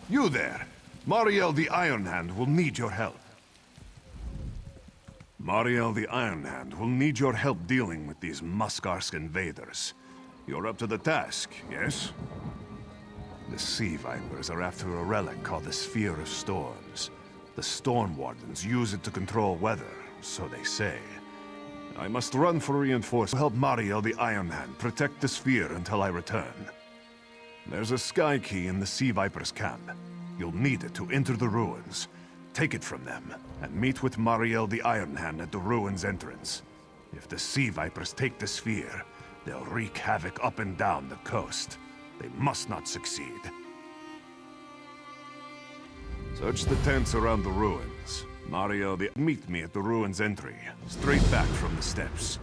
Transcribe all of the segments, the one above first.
You there! Mariel the Iron Hand will need your help. Mariel the Iron Hand will need your help dealing with these Muskarsk invaders. You're up to the task, yes? The Sea Vipers are after a relic called the Sphere of Storms. The Storm Wardens use it to control weather, so they say. I must run for reinforcements to help Mariel the Iron Hand protect the sphere until I return. There's a sky key in the Sea Vipers' camp. You'll need it to enter the ruins. Take it from them, and meet with Mariel the Iron Hand at the ruins entrance. If the Sea Vipers take the sphere, they'll wreak havoc up and down the coast. They must not succeed. Search the tents around the ruins. Meet me at the ruins entry, straight back from the steps.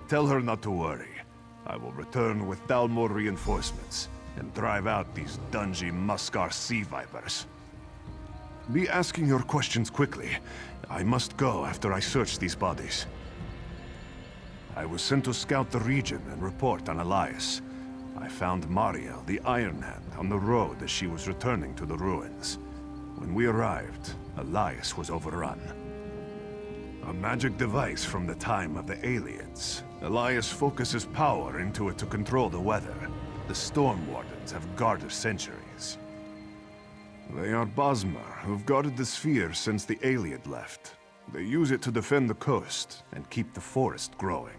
Tell her not to worry. I will return with Dalmor reinforcements and drive out these dungy Muskar Sea Vipers. Be asking your questions quickly. I must go after I search these bodies. I was sent to scout the region and report on Elias. I found Mariel the Iron Hand on the road as she was returning to the ruins. When we arrived, Elias was overrun. A magic device from the time of the aliens. Elias focuses power into it to control the weather. The Storm Wardens have guarded centuries. They are Bosmer, who've guarded the sphere since the alien left. They use it to defend the coast and keep the forest growing.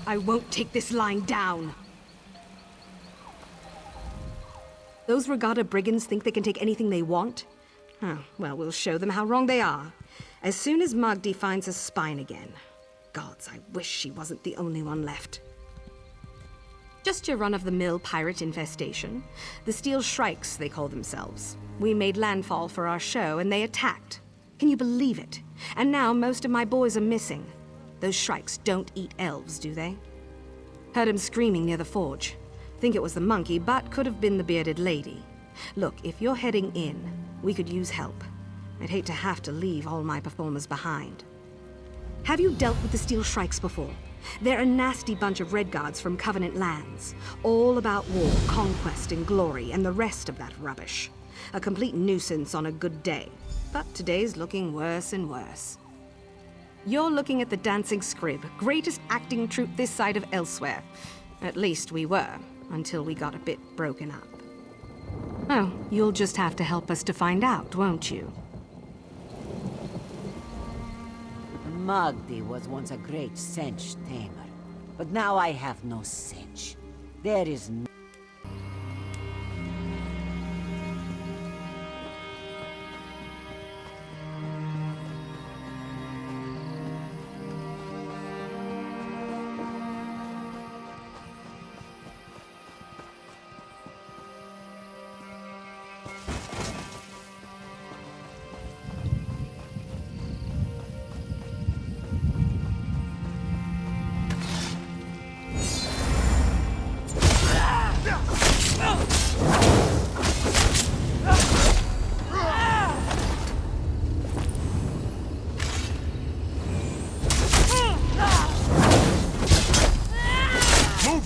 I won't take this lying down. Those Regatta brigands think they can take anything they want? Oh, well, we'll show them how wrong they are. As soon as Magdi finds her spine again. Gods, I wish she wasn't the only one left. Just your run-of-the-mill pirate infestation. The Steel Shrikes, they call themselves. We made landfall for our show, and they attacked. Can you believe it? And now most of my boys are missing. Those Shrikes don't eat elves, do they? Heard him screaming near the forge. Think it was the monkey, but could have been the bearded lady. Look, if you're heading in, we could use help. I'd hate to have to leave all my performers behind. Have you dealt with the Steel Shrikes before? They're a nasty bunch of Redguards from Covenant lands. All about war, conquest, and glory, and the rest of that rubbish. A complete nuisance on a good day. But today's looking worse and worse. You're looking at the Dancing Scrib, greatest acting troupe this side of elsewhere. At least we were, until we got a bit broken up. Oh, you'll just have to help us to find out, won't you? Magdi was once a great cinch tamer, but now I have no cinch. There is no...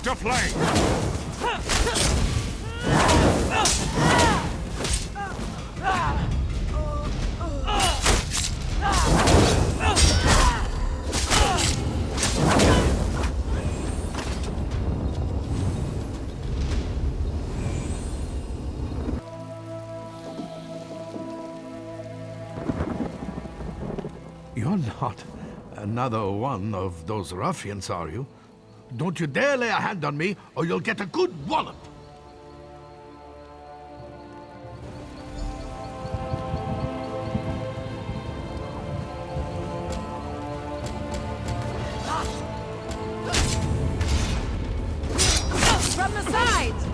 To flame! You're not another one of those ruffians, are you? Don't you dare lay a hand on me, or you'll get a good wallop! From the sides!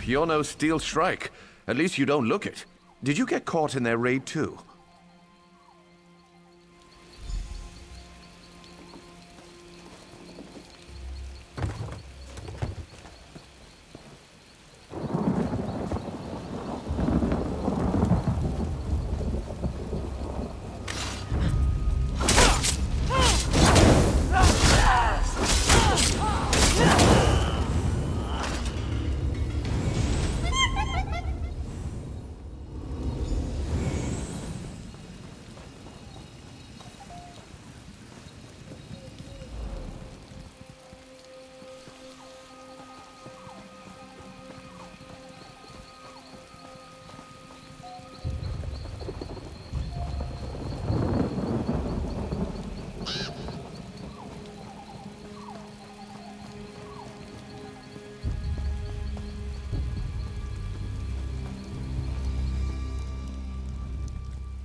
you're no Steel Shrike. At least you don't look it. Did you get caught in their raid too?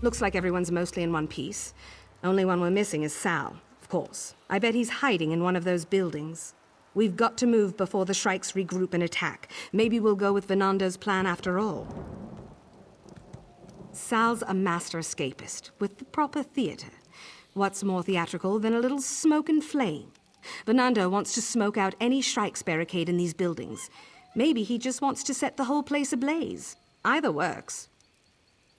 Looks like everyone's mostly in one piece. Only one we're missing is Sal, of course. I bet he's hiding in one of those buildings. We've got to move before the Shrikes regroup and attack. Maybe we'll go with Venando's plan after all. Sal's a master escapist, with the proper theater. What's more theatrical than a little smoke and flame? Venando wants to smoke out any Shrikes barricade in these buildings. Maybe he just wants to set the whole place ablaze. Either works.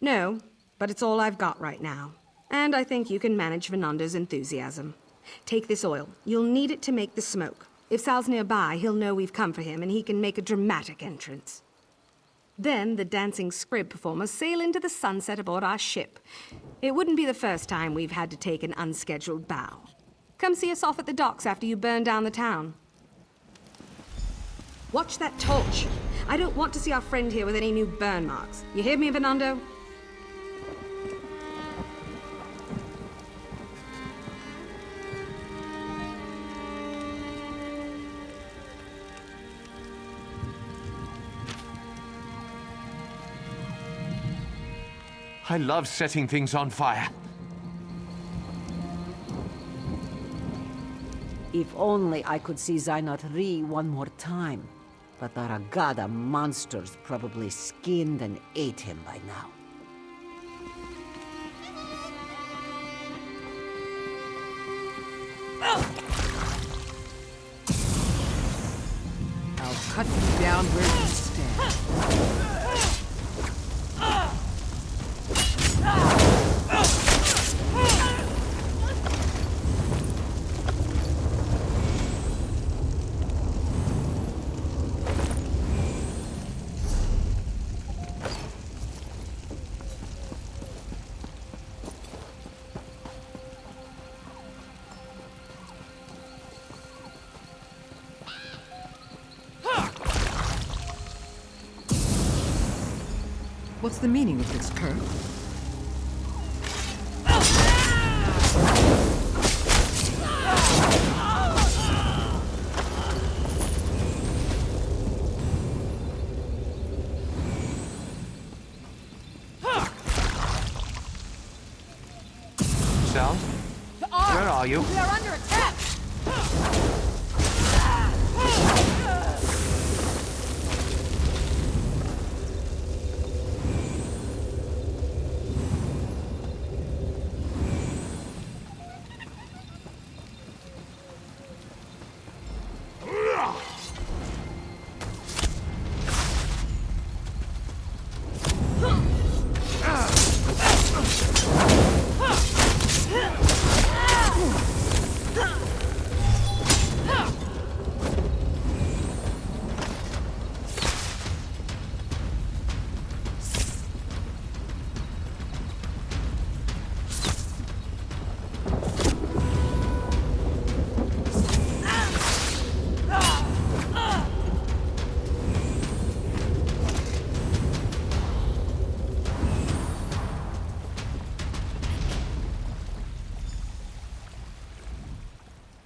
No, but it's all I've got right now. And I think you can manage Venando's enthusiasm. Take this oil. You'll need it to make the smoke. If Sal's nearby, he'll know we've come for him and he can make a dramatic entrance. Then the dancing scrib performers sail into the sunset aboard our ship. It wouldn't be the first time we've had to take an unscheduled bow. Come see us off at the docks after you burn down the town. Watch that torch. I don't want to see our friend here with any new burn marks. You hear me, Venando? I love setting things on fire. If only I could see syaoranvee one more time. But the Ragada monsters probably skinned and ate him by now. I'll cut you down where you stand. What's the meaning of this, Kurt? Sal? Where are you? We are under attack!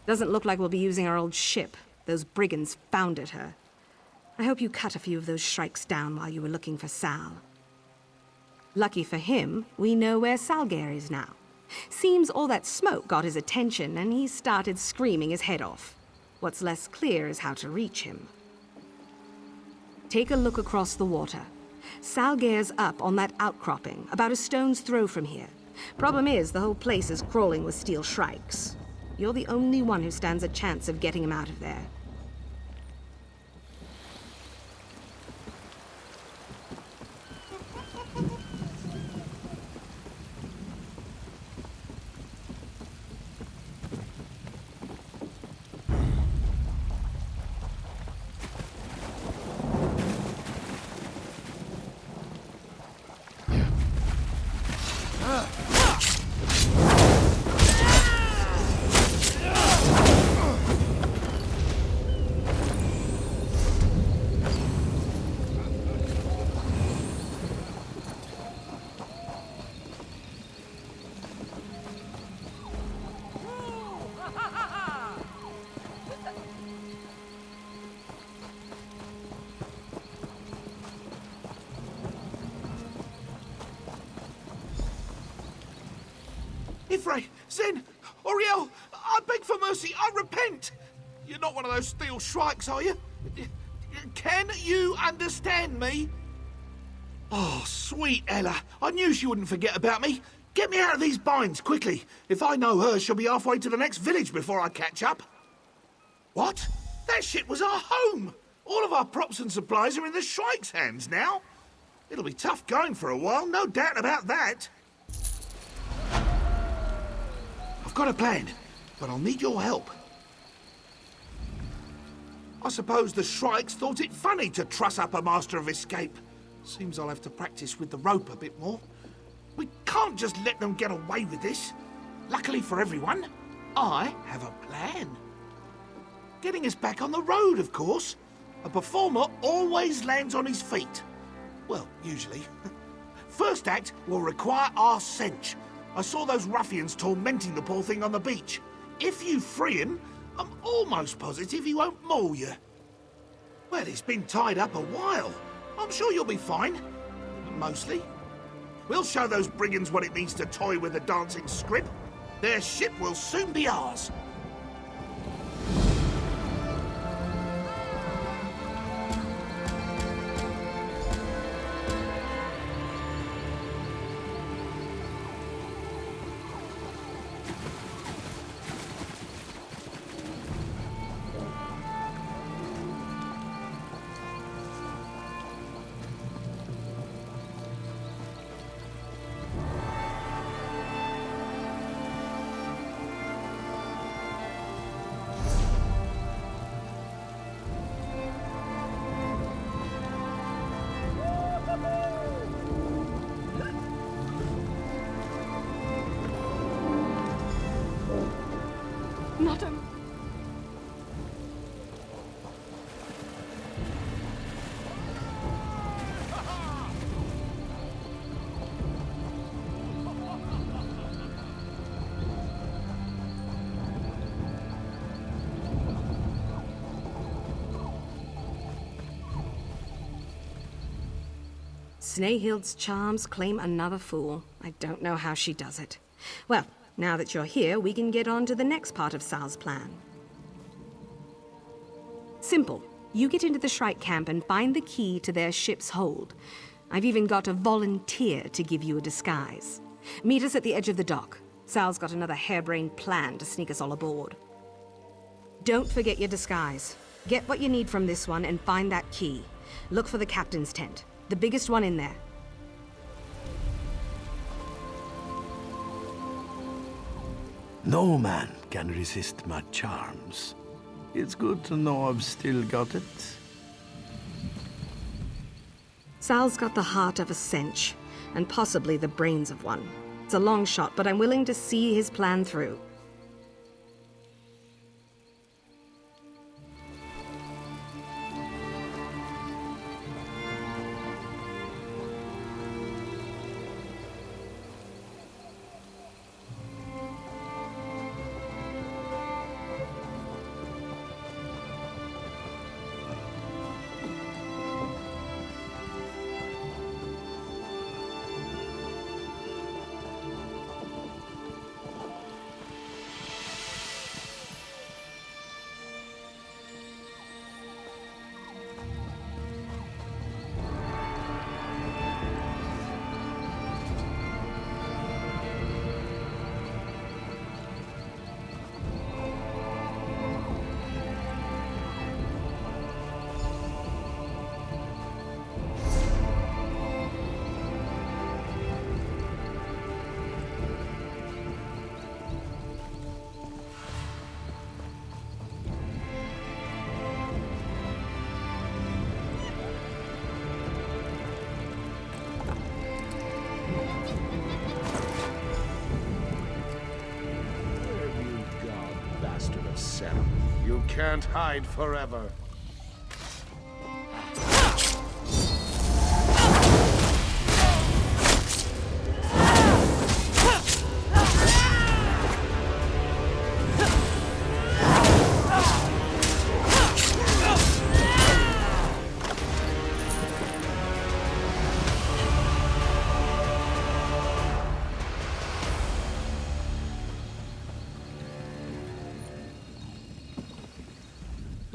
Doesn't look like we'll be using our old ship. Those brigands founded her. I hope you cut a few of those shrikes down while you were looking for Sal. Lucky for him, we know where Salgar is now. Seems all that smoke got his attention and he started screaming his head off. What's less clear is how to reach him. Take a look across the water. Salgair's up on that outcropping, about a stone's throw from here. Problem is, the whole place is crawling with steel shrikes. You're the only one who stands a chance of getting him out of there. Ifray, Zen, Oriel, I beg for mercy, I repent! You're not one of those steel shrikes, are you? Can you understand me? Oh, sweet Ella, I knew she wouldn't forget about me. Get me out of these binds, quickly. If I know her, she'll be halfway to the next village before I catch up. What? That shit was our home! All of our props and supplies are in the shrike's hands now. It'll be tough going for a while, no doubt about that. I've got a plan, but I'll need your help. I suppose the shrikes thought it funny to truss up a master of escape. Seems I'll have to practice with the rope a bit more. We can't just let them get away with this. Luckily for everyone, I have a plan. Getting us back on the road, of course. A performer always lands on his feet. Well, usually. First act will require our cinch. I saw those ruffians tormenting the poor thing on the beach. If you free him, I'm almost positive he won't maul you. Well, he's been tied up a while. I'm sure you'll be fine. Mostly. We'll show those brigands what it means to toy with a dancing scrib. Their ship will soon be ours. Madam. Snehild's charms claim another fool. I don't know how she does it. Well, now that you're here, we can get on to the next part of Sal's plan. Simple. You get into the Shrike camp and find the key to their ship's hold. I've even got a volunteer to give you a disguise. Meet us at the edge of the dock. Sal's got another harebrained plan to sneak us all aboard. Don't forget your disguise. Get what you need from this one and find that key. Look for the captain's tent, the biggest one in there. No man can resist my charms. It's good to know I've still got it. Sal's got the heart of a cinch, and possibly the brains of one. It's a long shot, but I'm willing to see his plan through. yourself. You can't hide forever.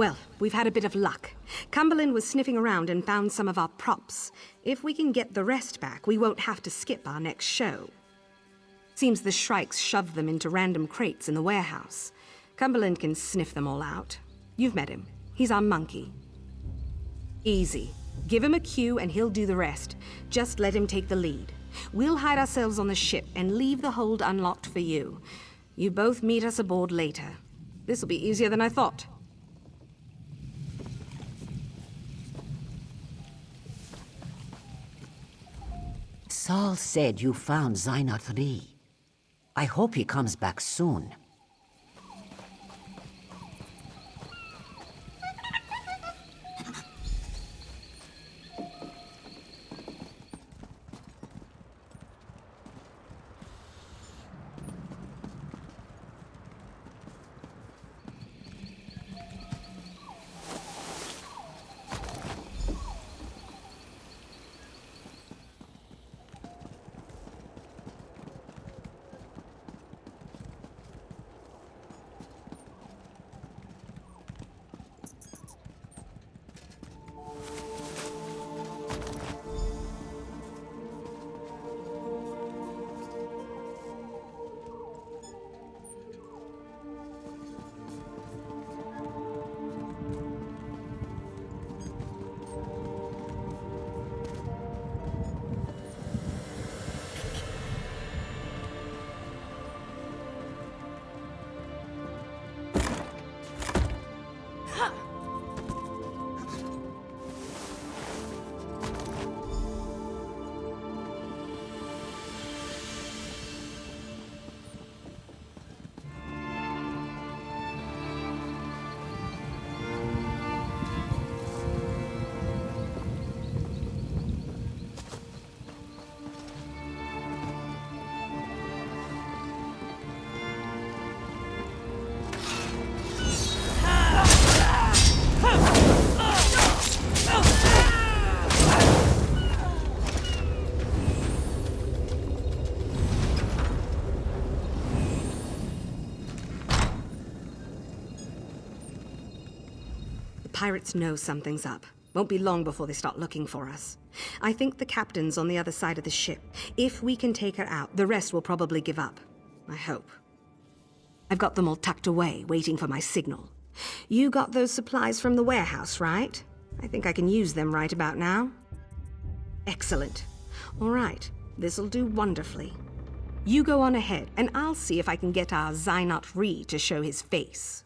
Well, we've had a bit of luck. Cumberland was sniffing around and found some of our props. If we can get the rest back, we won't have to skip our next show. Seems the Shrikes shoved them into random crates in the warehouse. Cumberland can sniff them all out. You've met him. He's our monkey. Easy. Give him a cue and he'll do the rest. Just let him take the lead. We'll hide ourselves on the ship and leave the hold unlocked for you. You both meet us aboard later. This'll be easier than I thought. Saul said you found syaoranvee. I hope he comes back soon. Pirates know something's up. Won't be long before they start looking for us. I think the captain's on the other side of the ship. If we can take her out, the rest will probably give up. I hope. I've got them all tucked away, waiting for my signal. You got those supplies from the warehouse, right? I think I can use them right about now. Excellent. All right, this'll do wonderfully. You go on ahead, and I'll see if I can get our syaoranvee to show his face.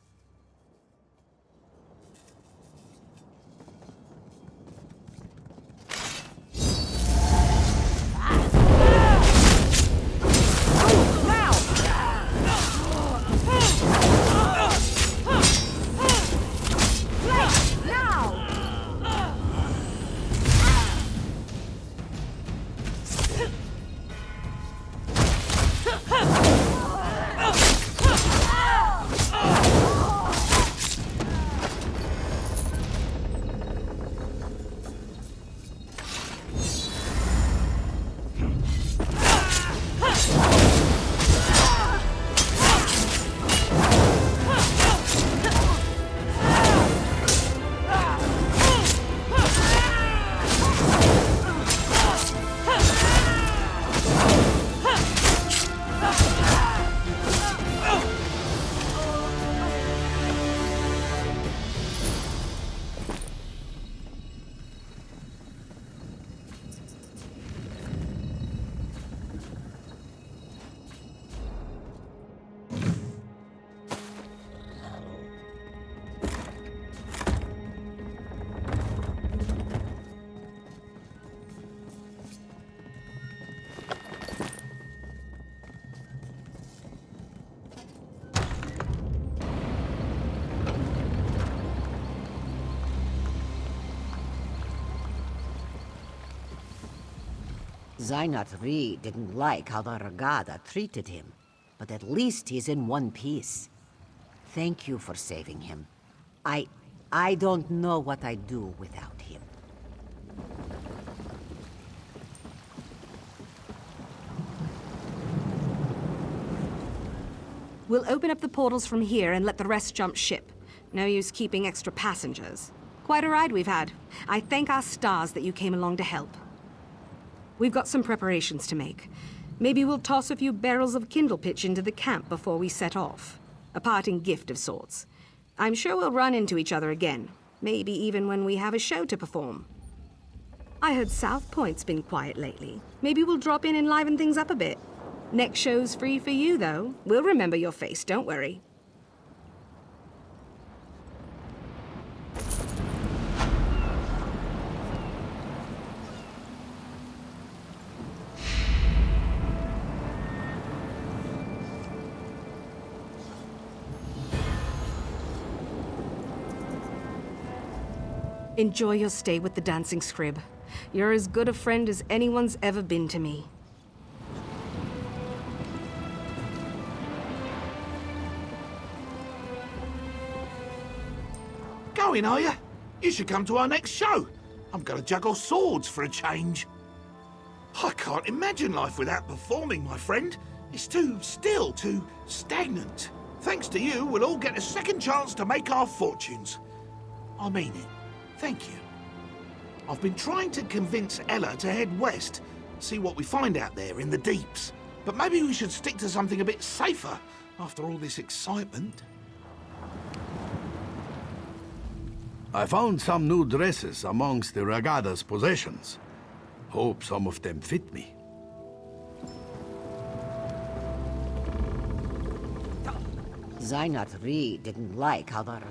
Zainat Ree didn't like how the Ragada treated him, but at least he's in one piece. Thank you for saving him. I don't know what I'd do without him. We'll open up the portals from here and let the rest jump ship. No use keeping extra passengers. Quite a ride we've had. I thank our stars that you came along to help. We've got some preparations to make. Maybe we'll toss a few barrels of kindle pitch into the camp before we set off. A parting gift of sorts. I'm sure we'll run into each other again. Maybe even when we have a show to perform. I heard South Point's been quiet lately. Maybe we'll drop in and liven things up a bit. Next show's free for you, though. We'll remember your face, don't worry. Enjoy your stay with the Dancing Scrib. You're as good a friend as anyone's ever been to me. Going, are you? You should come to our next show. I'm gonna juggle swords for a change. I can't imagine life without performing, my friend. It's too still, too stagnant. Thanks to you, we'll all get a second chance to make our fortunes. I mean it. Thank you. I've been trying to convince Ella to head west, see what we find out there in the deeps. But maybe we should stick to something a bit safer after all this excitement. I found some new dresses amongst the Ragada's possessions. Hope some of them fit me. Zainat Ree didn't like how the...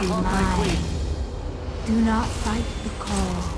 be mine. Do not fight the call.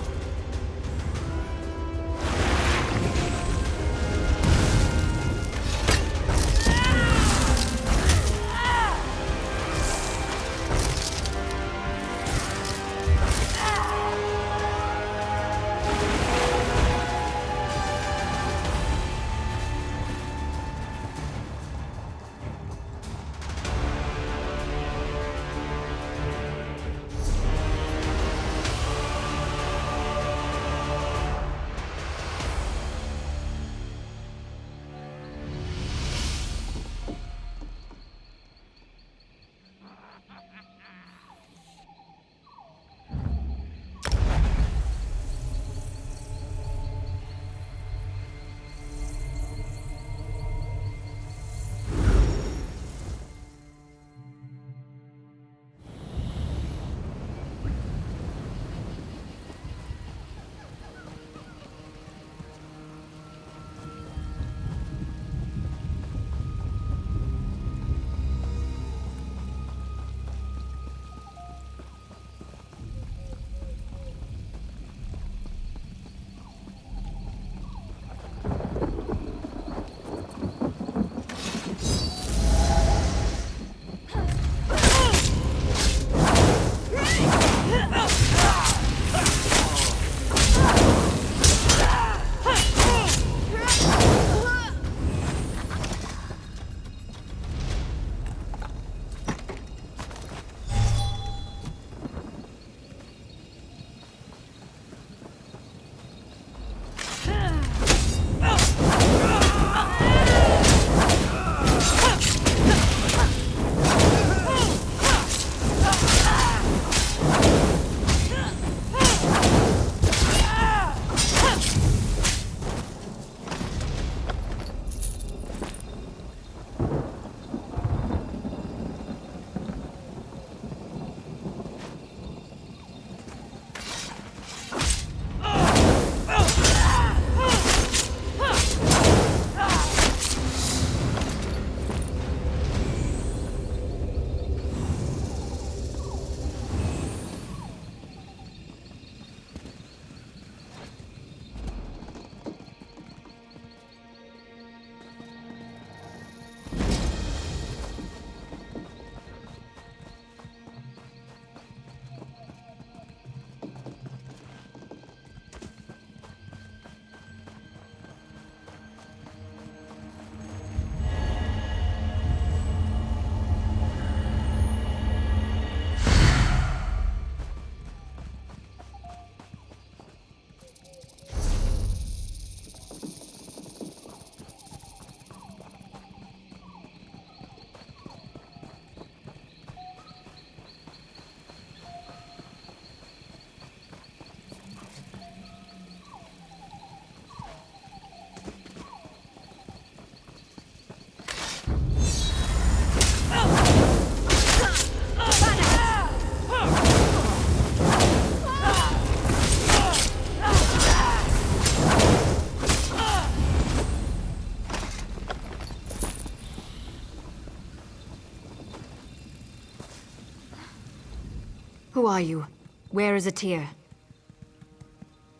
Who are you? Where is Atir?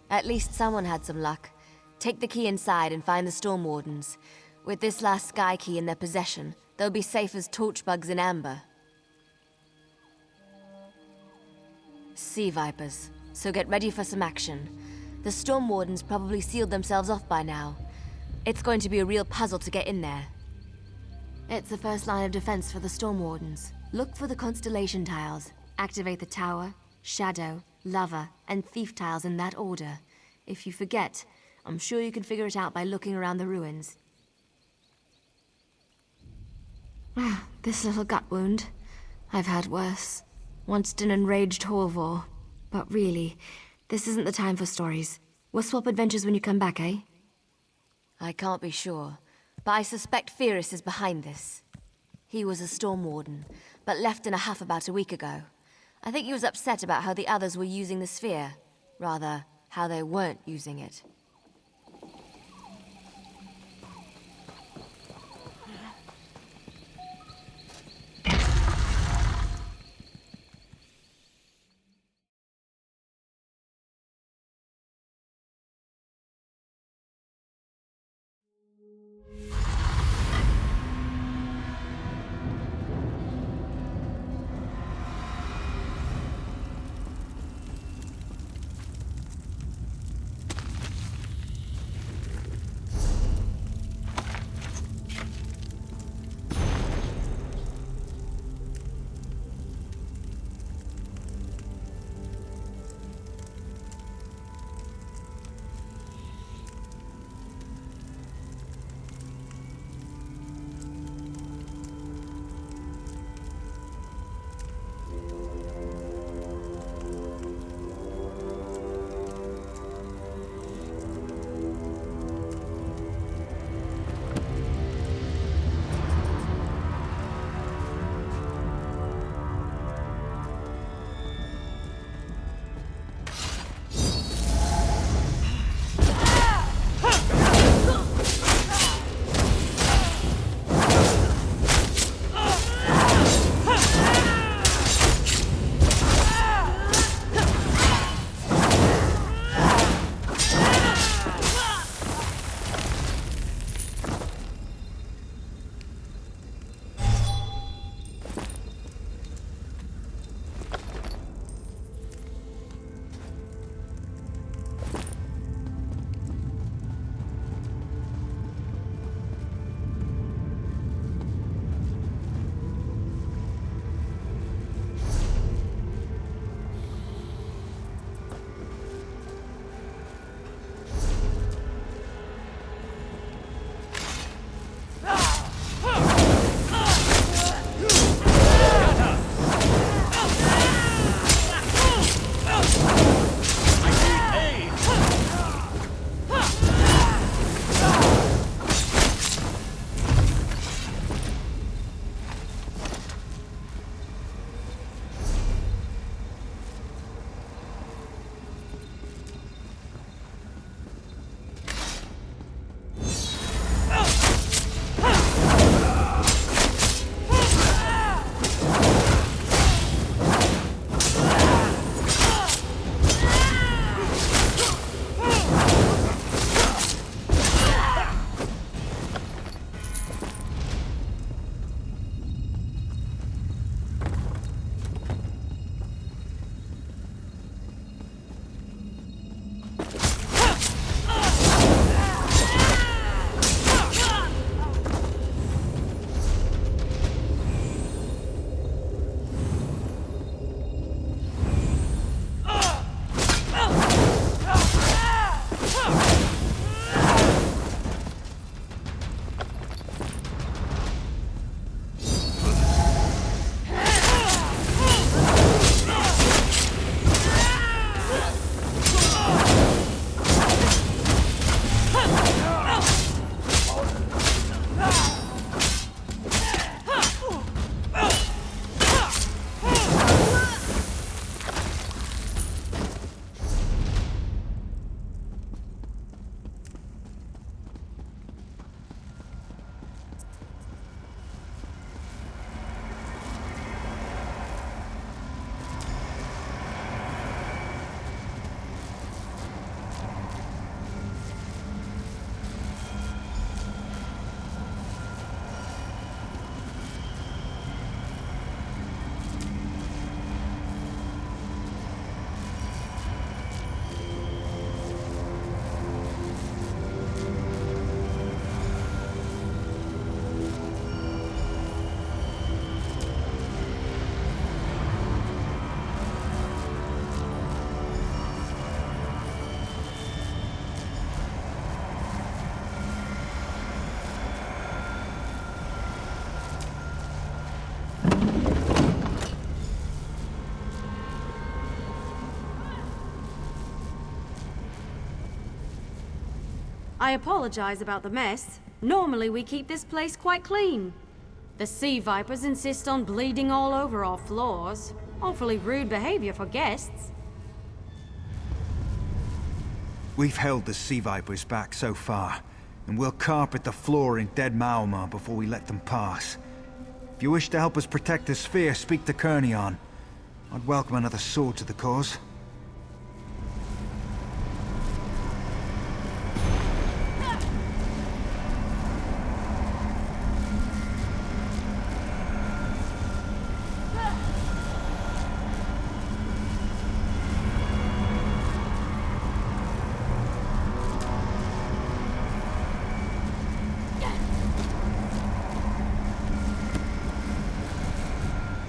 At least someone had some luck. Take the key inside and find the Storm Wardens. With this last Sky Key in their possession, they'll be safe as torchbugs in amber. Sea Vipers, so get ready for some action. The Storm Wardens probably sealed themselves off by now. It's going to be a real puzzle to get in there. It's the first line of defense for the Storm Wardens. Look for the constellation tiles. Activate the Tower, Shadow, Lover, and Thief tiles in that order. If you forget, I'm sure you can figure it out by looking around the ruins. This little gut wound. I've had worse. Once an enraged Horvor. But really, this isn't the time for stories. We'll swap adventures when you come back, eh? I can't be sure, but I suspect Fyrus is behind this. He was a Storm Warden, but left in a huff about a week ago. I think he was upset about how the others were using the sphere. Rather, how they weren't using it. I apologize about the mess. Normally we keep this place quite clean. The sea vipers insist on bleeding all over our floors. Awfully rude behavior for guests. We've held the sea vipers back so far, and we'll carpet the floor in dead Maomar before we let them pass. If you wish to help us protect the sphere, speak to Kernion. I'd welcome another sword to the cause.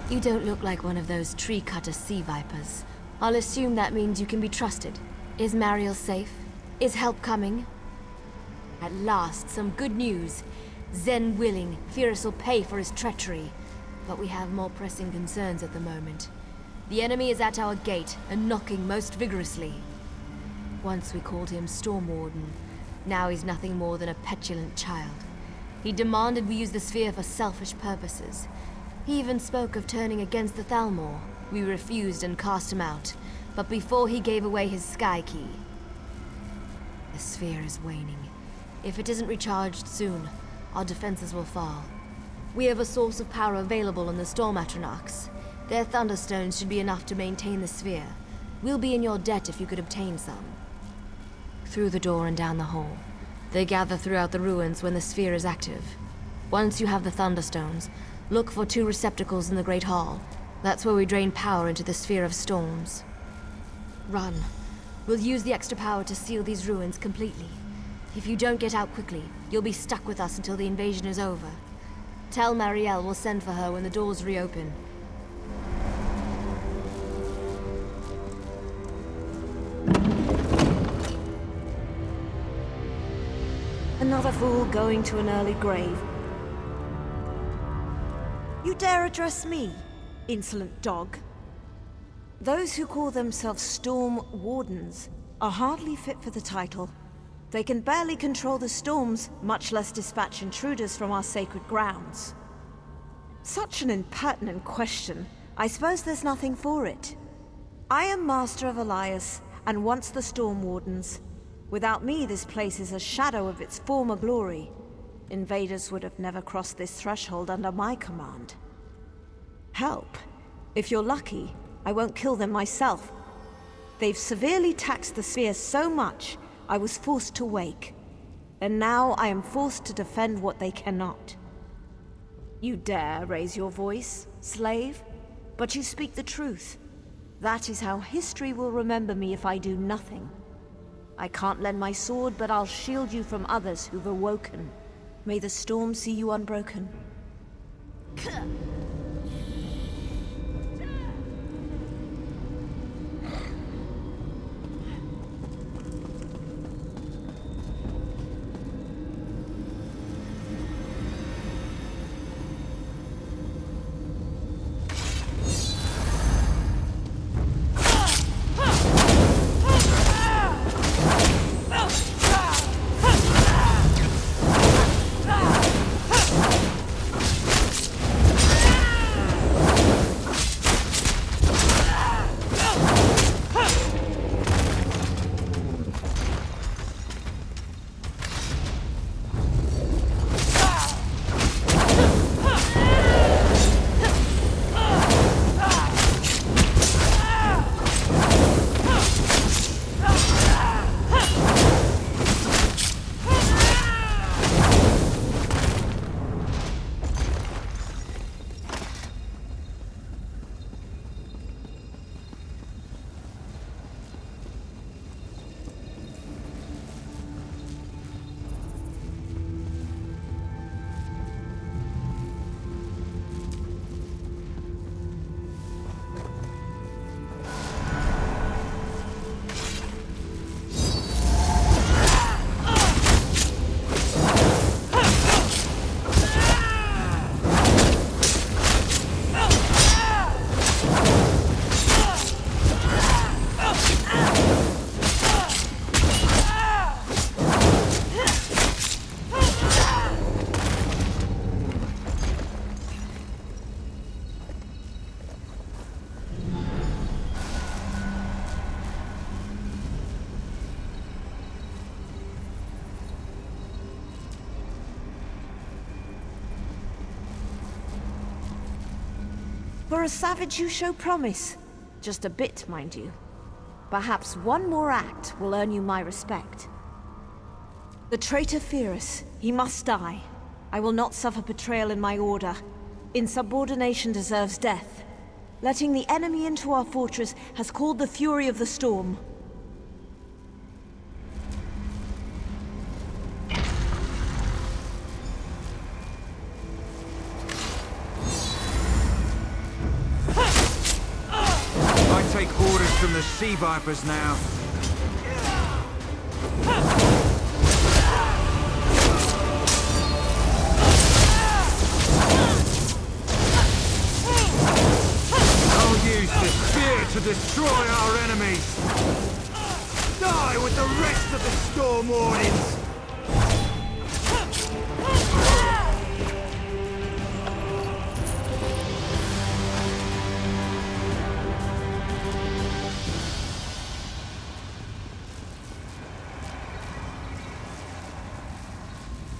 You don't look like one of those tree-cutter sea vipers. I'll assume that means you can be trusted. Is Mariel safe? Is help coming? At last, some good news. Zen willing, Fyrus will pay for his treachery. But we have more pressing concerns at the moment. The enemy is at our gate, and knocking most vigorously. Once we called him Storm Warden. Now he's nothing more than a petulant child. He demanded we use the sphere for selfish purposes. He even spoke of turning against the Thalmor. We refused and cast him out, but before he gave away his sky key. The sphere is waning. If it isn't recharged soon, our defenses will fall. We have a source of power available in the Storm Atronachs. Their thunderstones should be enough to maintain the sphere. We'll be in your debt if you could obtain some. Through the door and down the hall. They gather throughout the ruins when the sphere is active. Once you have the thunderstones, look for 2 receptacles in the Great Hall. That's where we drain power into the Sphere of Storms. Run. We'll use the extra power to seal these ruins completely. If you don't get out quickly, you'll be stuck with us until the invasion is over. Tell Mariel we'll send for her when the doors reopen. Another fool going to an early grave. You dare address me, insolent dog? Those who call themselves Storm Wardens are hardly fit for the title. They can barely control the storms, much less dispatch intruders from our sacred grounds. Such an impertinent question. I suppose there's nothing for it. I am Master of Elias, and once the Storm Wardens. Without me, this place is a shadow of its former glory. Invaders would have never crossed this threshold under my command. Help. If you're lucky, I won't kill them myself. They've severely taxed the sphere so much, I was forced to wake. And now I am forced to defend what they cannot. You dare raise your voice, slave? But you speak the truth. That is how history will remember me if I do nothing. I can't lend my sword, but I'll shield you from others who've awoken. May the storm see you unbroken. For a savage, you show promise. Just a bit, mind you. Perhaps one more act will earn you my respect. The traitor Fyrus, he must die. I will not suffer betrayal in my order. Insubordination deserves death. Letting the enemy into our fortress has called the fury of the storm. sea vipers now. I'll use the spear to destroy our enemies. Die with the rest of the Storm Wardens.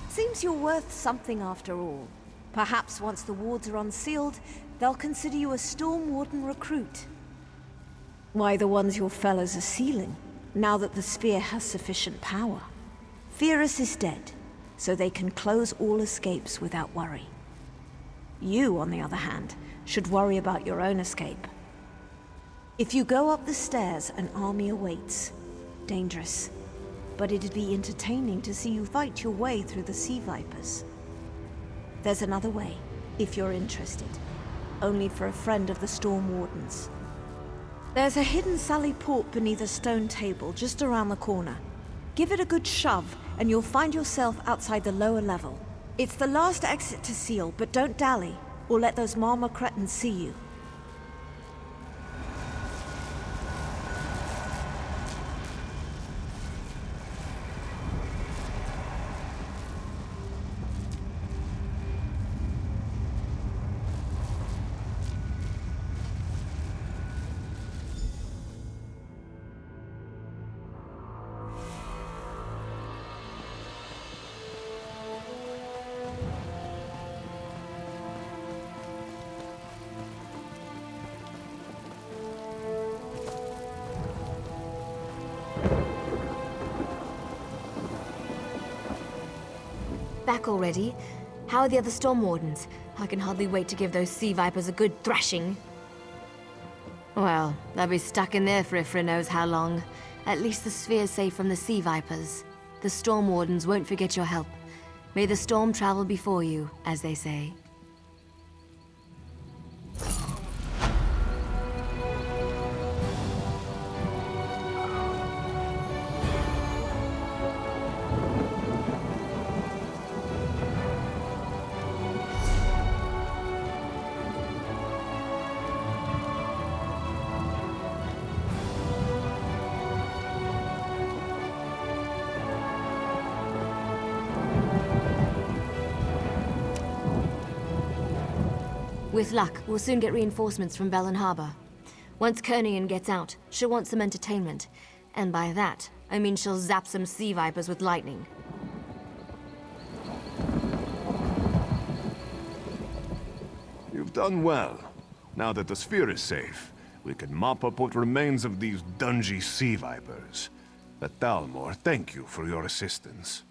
Seems you're worth something after all. Perhaps once the wards are unsealed, they'll consider you a Storm Warden recruit. Why, the ones your fellows are sealing, now that the Sphere has sufficient power. Pyrrhus is dead, so they can close all escapes without worry. You, on the other hand, should worry about your own escape. If you go up the stairs, an army awaits. Dangerous. But it'd be entertaining to see you fight your way through the Sea Vipers. There's another way, if you're interested. Only for a friend of the Storm Wardens. There's a hidden sally port beneath a stone table just around the corner. Give it a good shove, and you'll find yourself outside the lower level. It's the last exit to seal, but don't dally, or let those Marmor cretins see you. Back already? How are the other Storm Wardens? I can hardly wait to give those Sea Vipers a good thrashing. Well, they'll be stuck in there for Ifra knows how long. At least the Sphere's safe from the Sea Vipers. The Storm Wardens won't forget your help. May the storm travel before you, as they say. With luck, we'll soon get reinforcements from Velen Harbor. Once Kernian gets out, she'll want some entertainment. And by that, I mean she'll zap some Sea Vipers with lightning. You've done well. Now that the Sphere is safe, we can mop up what remains of these dungy Sea Vipers. But Dalmor, thank you for your assistance.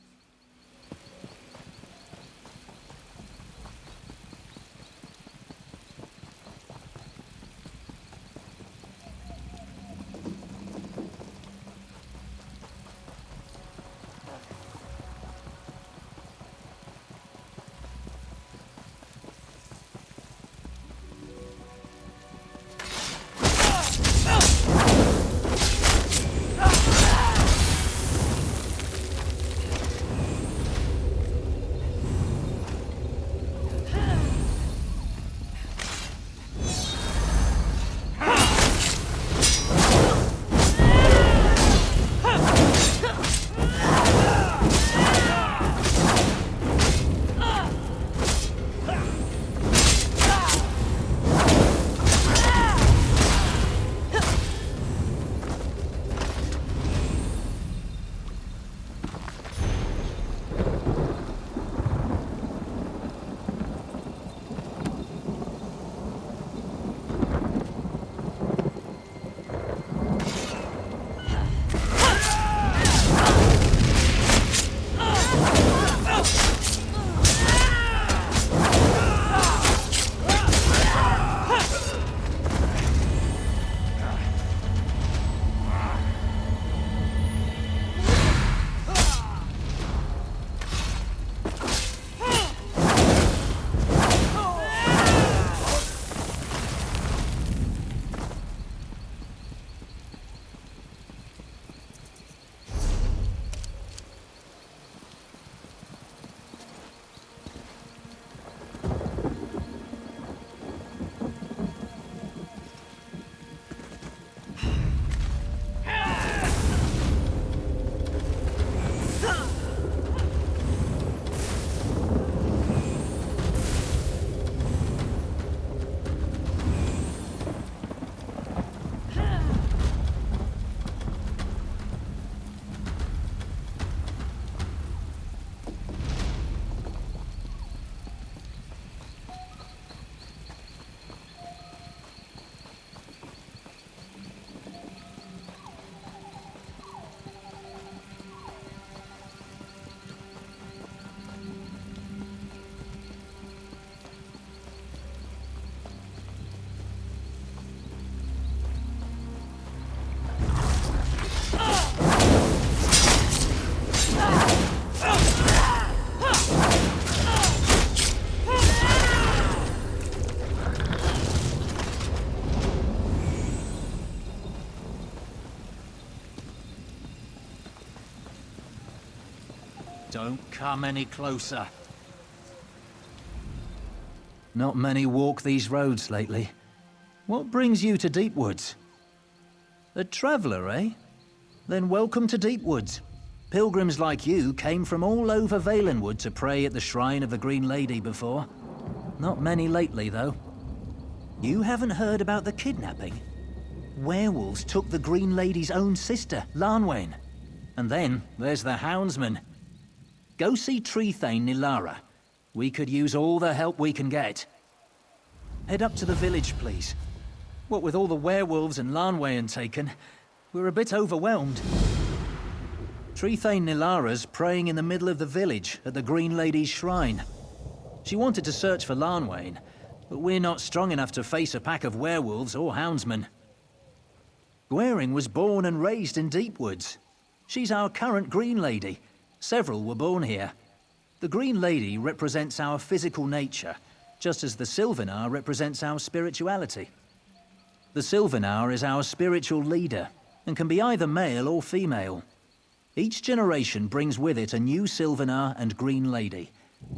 Don't come any closer. Not many walk these roads lately. What brings you to Deepwoods? A traveller, eh? Then welcome to Deepwoods. Pilgrims like you came from all over Valenwood to pray at the shrine of the Green Lady before. Not many lately, though. You haven't heard about the kidnapping? Werewolves took the Green Lady's own sister, Lanwain. And then there's the Houndsman. Go see Trethane Nilara. We could use all the help we can get. Head up to the village, please. What with all the werewolves and Lanwain taken, we're a bit overwhelmed. Trethane Nilara's praying in the middle of the village at the Green Lady's shrine. She wanted to search for Lanwain, but we're not strong enough to face a pack of werewolves or houndsmen. Gwaring was born and raised in Deepwoods. She's our current Green Lady. Several were born here. The Green Lady represents our physical nature, just as the Sylvanar represents our spirituality. The Sylvanar is our spiritual leader, and can be either male or female. Each generation brings with it a new Sylvanar and Green Lady.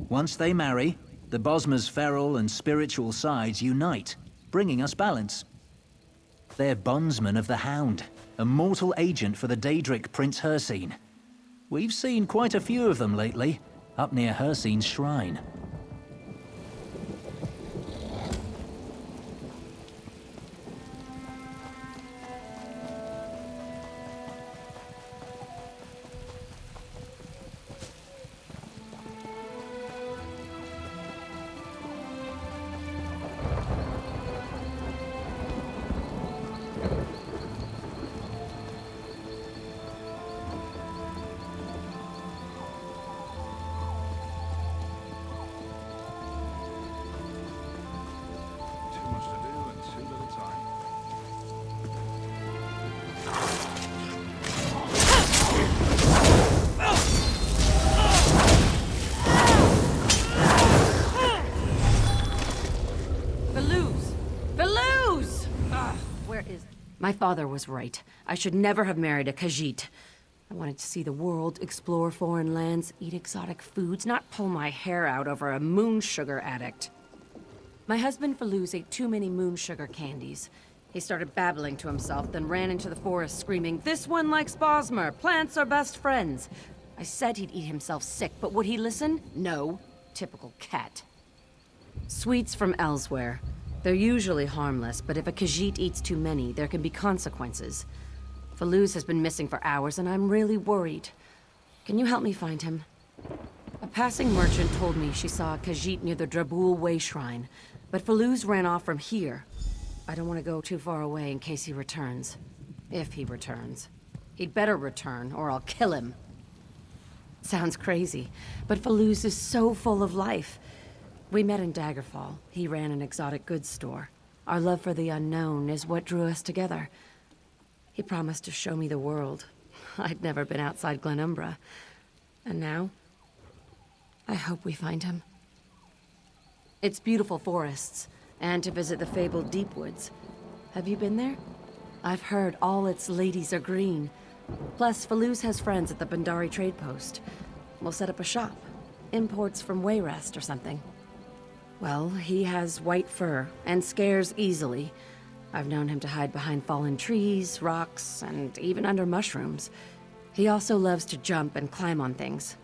Once they marry, the Bosmer's feral and spiritual sides unite, bringing us balance. They're bondsmen of the Hound, a mortal agent for the Daedric Prince Hirsine. We've seen quite a few of them lately, up near Hirsine's shrine. My father was right. I should never have married a Khajiit. I wanted to see the world, explore foreign lands, eat exotic foods, not pull my hair out over a moon sugar addict. My husband Faluz ate too many moon sugar candies. He started babbling to himself, then ran into the forest screaming, "This one likes Bosmer! Plants are best friends!" I said he'd eat himself sick, but would he listen? No. Typical cat. Sweets from elsewhere. They're usually harmless, but if a Khajiit eats too many, there can be consequences. Faluz has been missing for hours, and I'm really worried. Can you help me find him? A passing merchant told me she saw a Khajiit near the Drabul Way Shrine, but Faluz ran off from here. I don't want to go too far away in case he returns. If he returns. He'd better return, or I'll kill him. Sounds crazy, but Faluz is so full of life. We met in Daggerfall. He ran an exotic goods store. Our love for the unknown is what drew us together. He promised to show me the world. I'd never been outside Glenumbra. And now, I hope we find him. It's beautiful forests, and to visit the fabled Deepwoods. Have you been there? I've heard all its ladies are green. Plus, Faluz has friends at the Bandari trade post. We'll set up a shop. Imports from Wayrest or something. Well, he has white fur, and scares easily. I've known him to hide behind fallen trees, rocks, and even under mushrooms. He also loves to jump and climb on things.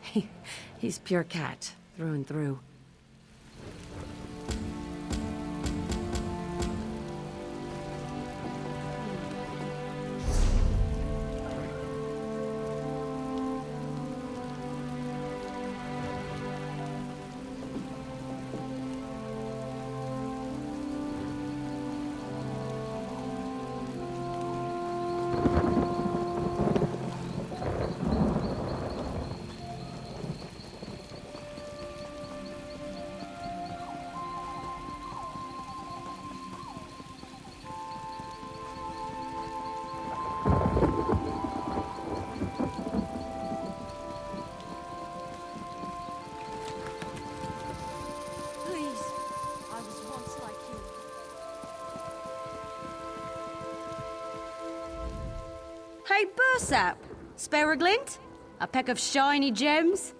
He's pure cat, through and through. Hey, Bursap! Spare a glint? A peck of shiny gems?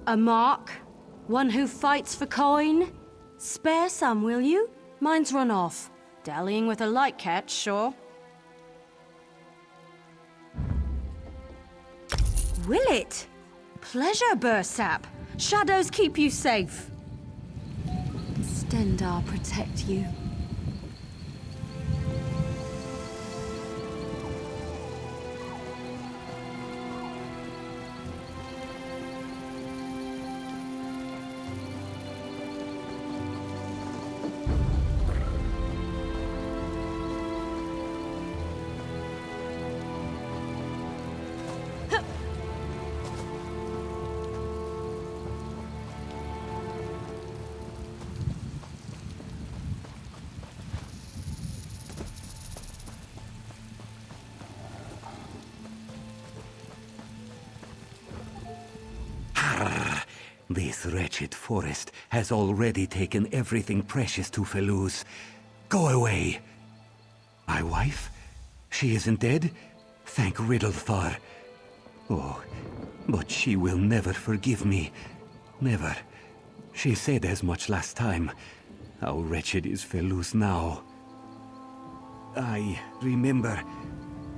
A mark? One who fights for coin? Spare some, will you? Mine's run off. Dallying with a light catch, sure. Will it? Pleasure, Bursap. Shadows keep you safe. Stendarr protect you. This wretched forest has already taken everything precious to Feluz. Go away! My wife? She isn't dead? Thank Riddlethar. Oh, but she will never forgive me. Never. She said as much last time. How wretched is Feluz now. I remember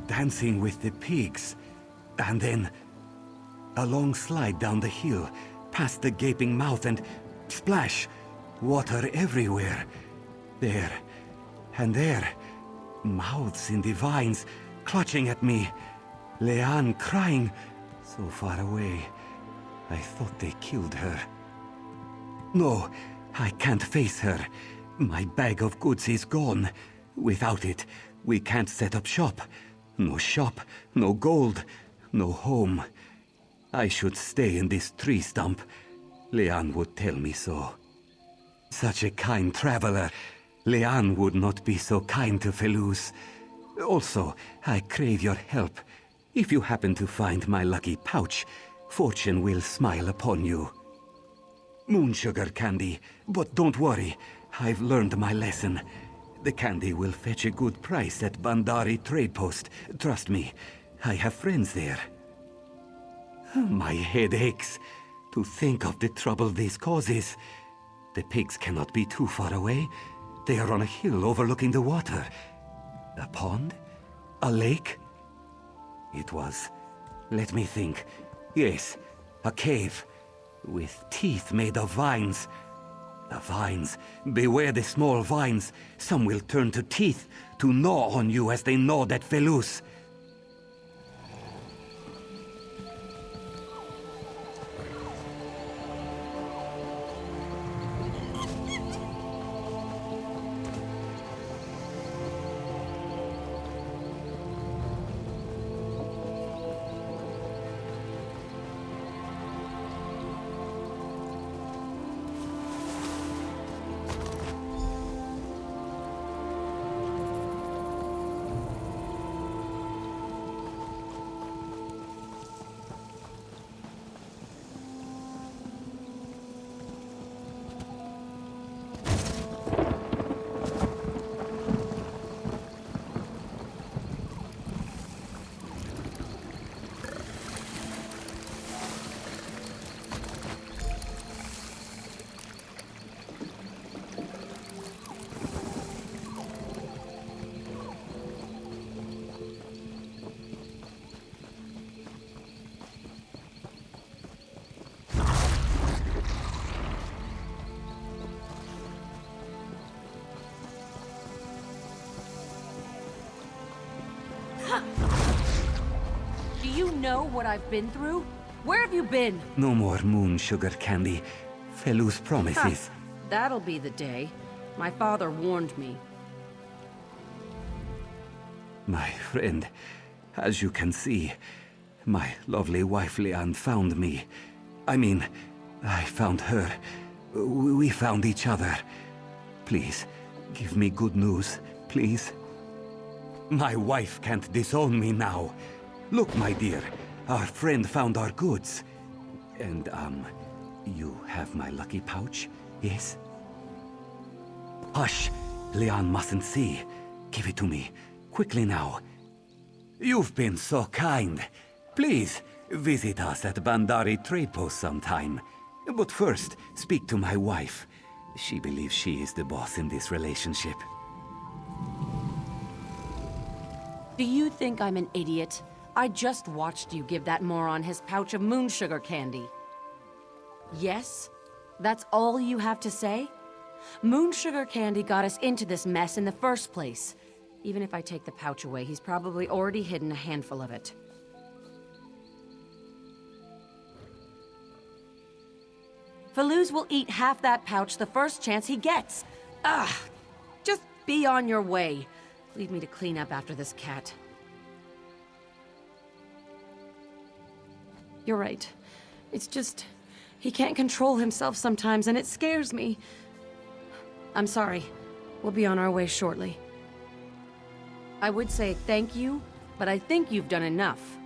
dancing with the pigs, and then a long slide down the hill, past the gaping mouth, and splash! Water everywhere. There, and there. Mouths in the vines, clutching at me. Leanne crying, so far away. I thought they killed her. No, I can't face her. My bag of goods is gone. Without it, we can't set up shop. No shop, no gold, no home. I should stay in this tree stump. Leanne would tell me so. Such a kind traveler. Leanne would not be so kind to Feluz. Also, I crave your help. If you happen to find my lucky pouch, fortune will smile upon you. Moon sugar candy, but don't worry. I've learned my lesson. The candy will fetch a good price at Bandari trade post. Trust me, I have friends there. My head aches to think of the trouble this causes. The pigs cannot be too far away. They are on a hill overlooking the water. A pond? A lake? It was... let me think. Yes, a cave. With teeth made of vines. The vines. Beware the small vines. Some will turn to teeth to gnaw on you as they gnawed at Feluz. Do you know what I've been through? Where have you been? No more moon sugar candy. Feluz promises. That'll be the day. My father warned me. My friend, as you can see, my lovely wife Leanne found me. I mean, I found her. We found each other. Please, give me good news, please. My wife can't disown me now. Look, my dear, our friend found our goods. And, you have my lucky pouch, yes? Hush! Leanne mustn't see. Give it to me, quickly now. You've been so kind. Please, visit us at Bandari Trade Post sometime. But first, speak to my wife. She believes she is the boss in this relationship. Do you think I'm an idiot? I just watched you give that moron his pouch of moon sugar candy. Yes? That's all you have to say? Moon sugar candy got us into this mess in the first place. Even if I take the pouch away, he's probably already hidden a handful of it. Faluz will eat half that pouch the first chance he gets. Ugh! Just be on your way. Leave me to clean up after this cat. You're right. It's just... he can't control himself sometimes, and it scares me. I'm sorry. We'll be on our way shortly. I would say thank you, but I think you've done enough.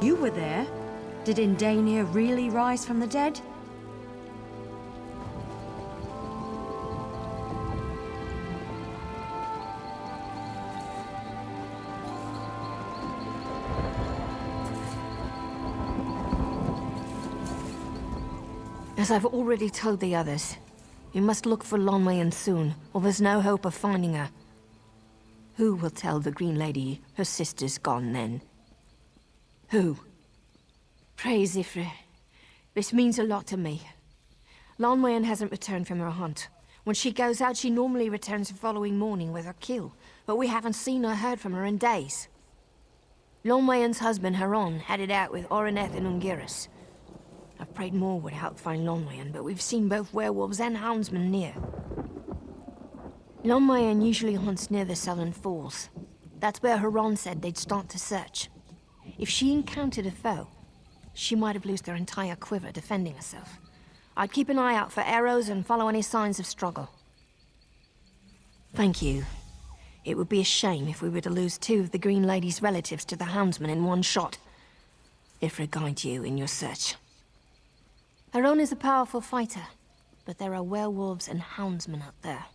You were there? Did Indania really rise from the dead? As I've already told the others, you must look for Lonwayan soon, or there's no hope of finding her. Who will tell the Green Lady her sister's gone then? Who? Pray, Zifre. This means a lot to me. Lonwayan hasn't returned from her hunt. When she goes out, she normally returns the following morning with her kill, but we haven't seen or heard from her in days. Lonwayan's husband, Haron, headed out with Oreneth and Ungiris. I've prayed more would help find Lonwayan, but we've seen both werewolves and houndsmen near. Lonwayan usually hunts near the Southern Falls. That's where Haron said they'd start to search. If she encountered a foe, she might have lost her entire quiver defending herself. I'd keep an eye out for arrows and follow any signs of struggle. Thank you. It would be a shame if we were to lose two of the Green Lady's relatives to the houndsman in one shot. Ifra guide you in your search. Haron is a powerful fighter, but there are werewolves and houndsmen out there.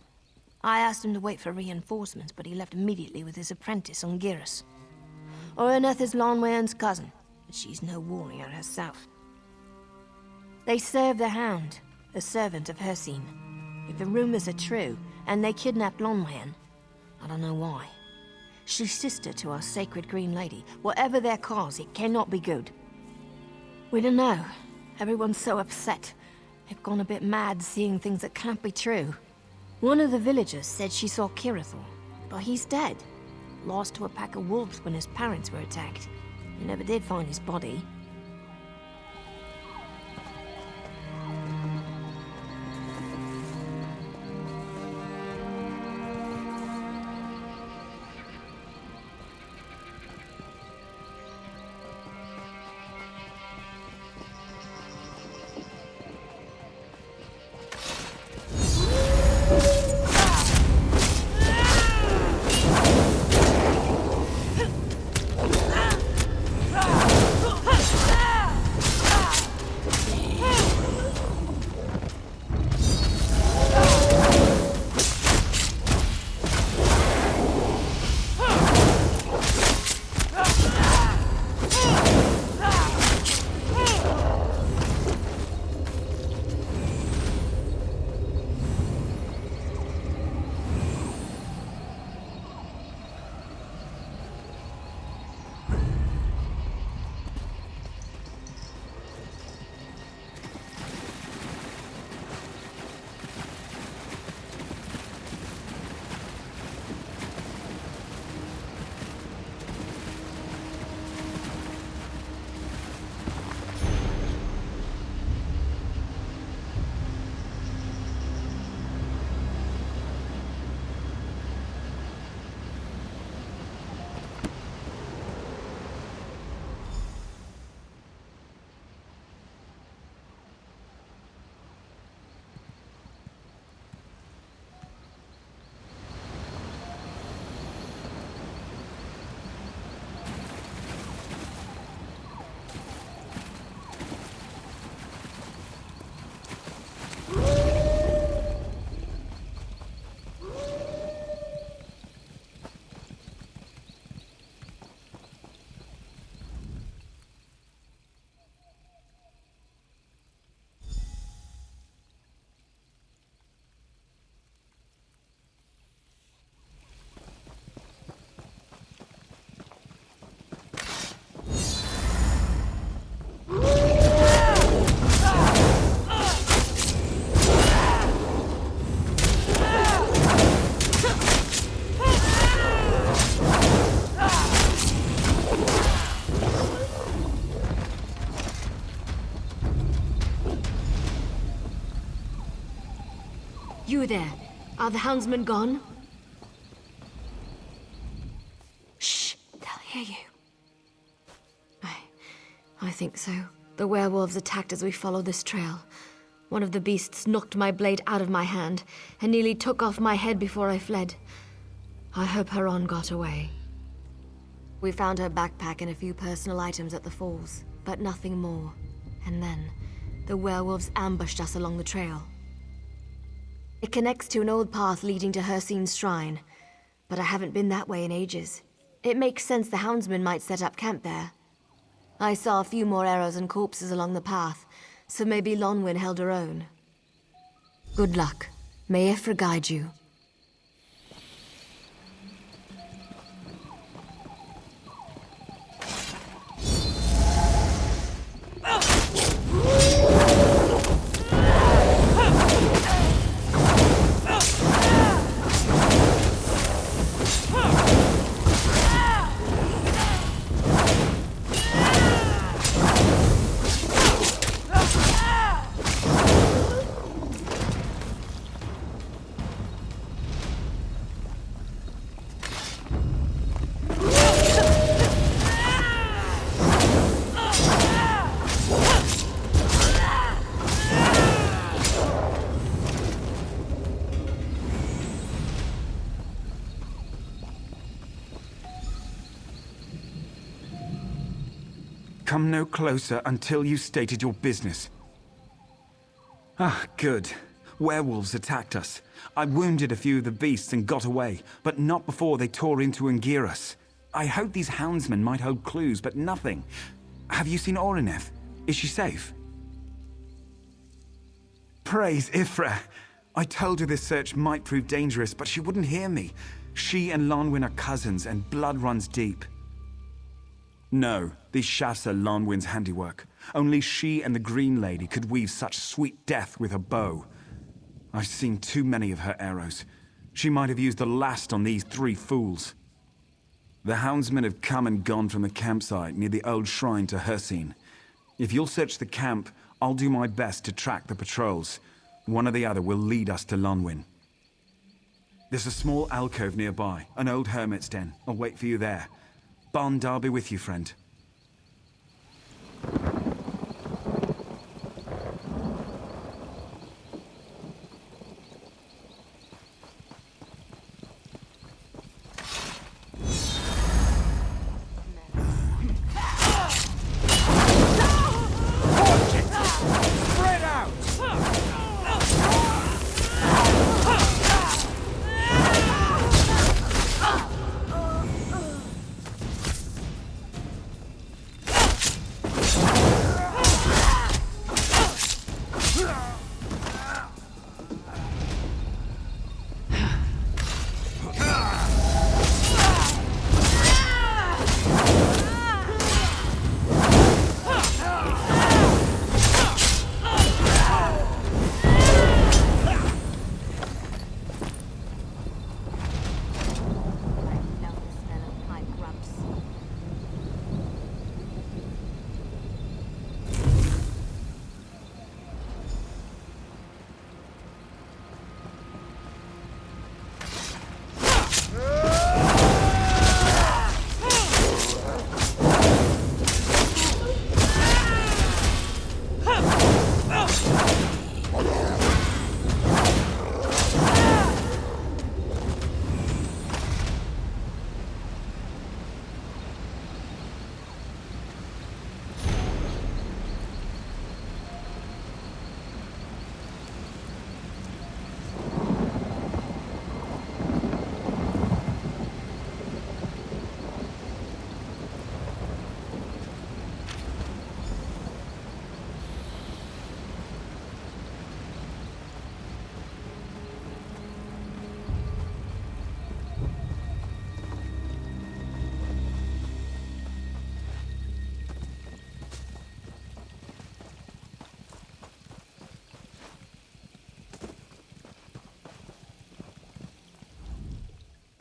I asked him to wait for reinforcements, but he left immediately with his apprentice, Ungiris. Oreneth is Lonwayan's cousin, but she's no warrior herself. They serve the Hound, a servant of Hircine. If the rumors are true, and they kidnapped Lonwayan, I don't know why. She's sister to our sacred Green Lady. Whatever their cause, it cannot be good. We don't know. Everyone's so upset. They've gone a bit mad seeing things that can't be true. One of the villagers said she saw Kirathor, but he's dead. Lost to a pack of wolves when his parents were attacked. They never did find his body. You there. Are the houndsmen gone? Shh! They'll hear you. I think so. The werewolves attacked as we followed this trail. One of the beasts knocked my blade out of my hand and nearly took off my head before I fled. I hope Haron got away. We found her backpack and a few personal items at the falls, but nothing more. And then, the werewolves ambushed us along the trail. It connects to an old path leading to Hircine's shrine, but I haven't been that way in ages. It makes sense the houndsmen might set up camp there. I saw a few more arrows and corpses along the path, so maybe Lonwyn held her own. Good luck. May Ifra guide you. Come no closer until you stated your business. Ah, good. Werewolves attacked us. I wounded a few of the beasts and got away, but not before they tore into Angiras. I hoped these houndsmen might hold clues, but nothing. Have you seen Orineth? Is she safe? Praise Ifra! I told her this search might prove dangerous, but she wouldn't hear me. She and Lonwyn are cousins, and blood runs deep. No, these shafts are Lonwyn's handiwork. Only she and the Green Lady could weave such sweet death with her bow. I've seen too many of her arrows. She might have used the last on these three fools. The houndsmen have come and gone from the campsite near the old shrine to Hircine. If you'll search the camp, I'll do my best to track the patrols. One or the other will lead us to Lonwyn. There's a small alcove nearby, an old hermit's den. I'll wait for you there. Bond, I'll be with you, friend.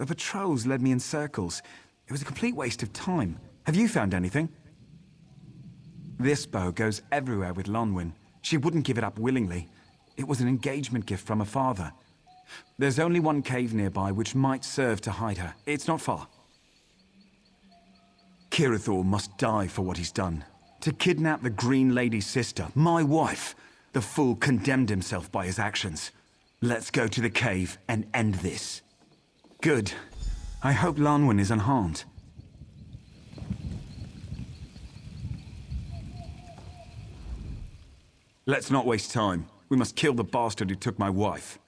The patrols led me in circles. It was a complete waste of time. Have you found anything? This bow goes everywhere with Lonwyn. She wouldn't give it up willingly. It was an engagement gift from her father. There's only one cave nearby which might serve to hide her. It's not far. Kirithor must die for what he's done. To kidnap the Green Lady's sister, my wife. The fool condemned himself by his actions. Let's go to the cave and end this. Good. I hope Lanwin is unharmed. Let's not waste time. We must kill the bastard who took my wife.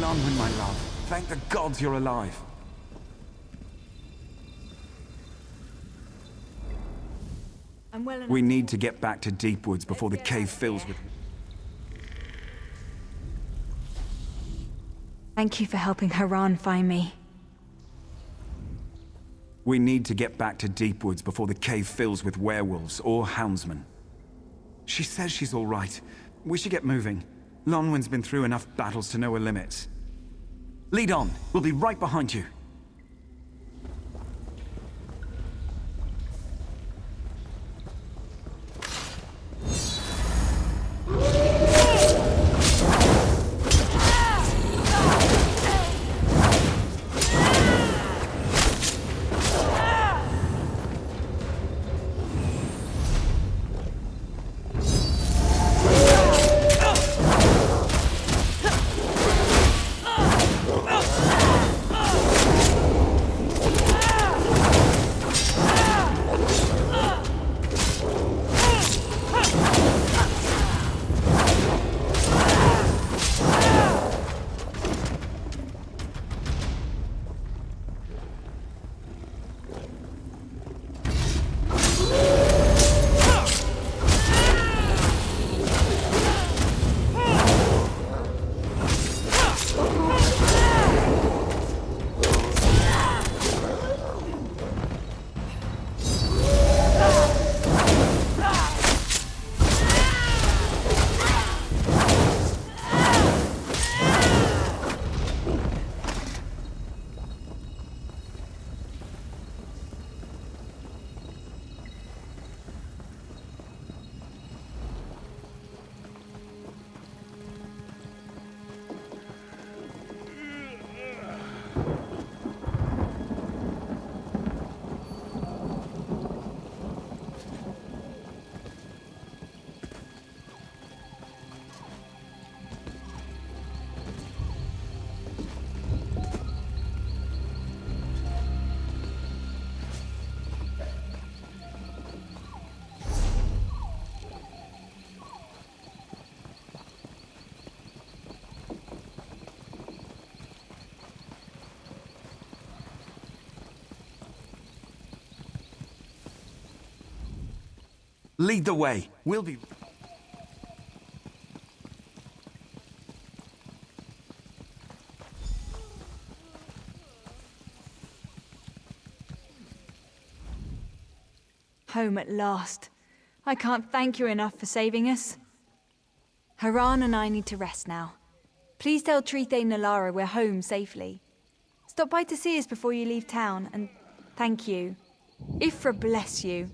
Lanwin, my love. Thank the gods you're alive. I'm well enough. We need to get back to Deepwoods before the cave fills with... Thank you for helping Haran find me. We need to get back to Deepwoods before the cave fills with werewolves or houndsmen. She says she's all right. We should get moving. Lanwin's been through enough battles to know her limits. Lead on. We'll be right behind you. Lead the way. We'll be... Home at last. I can't thank you enough for saving us. Haran and I need to rest now. Please tell Trite and Nalara we're home safely. Stop by to see us before you leave town, and thank you. Ifra bless you.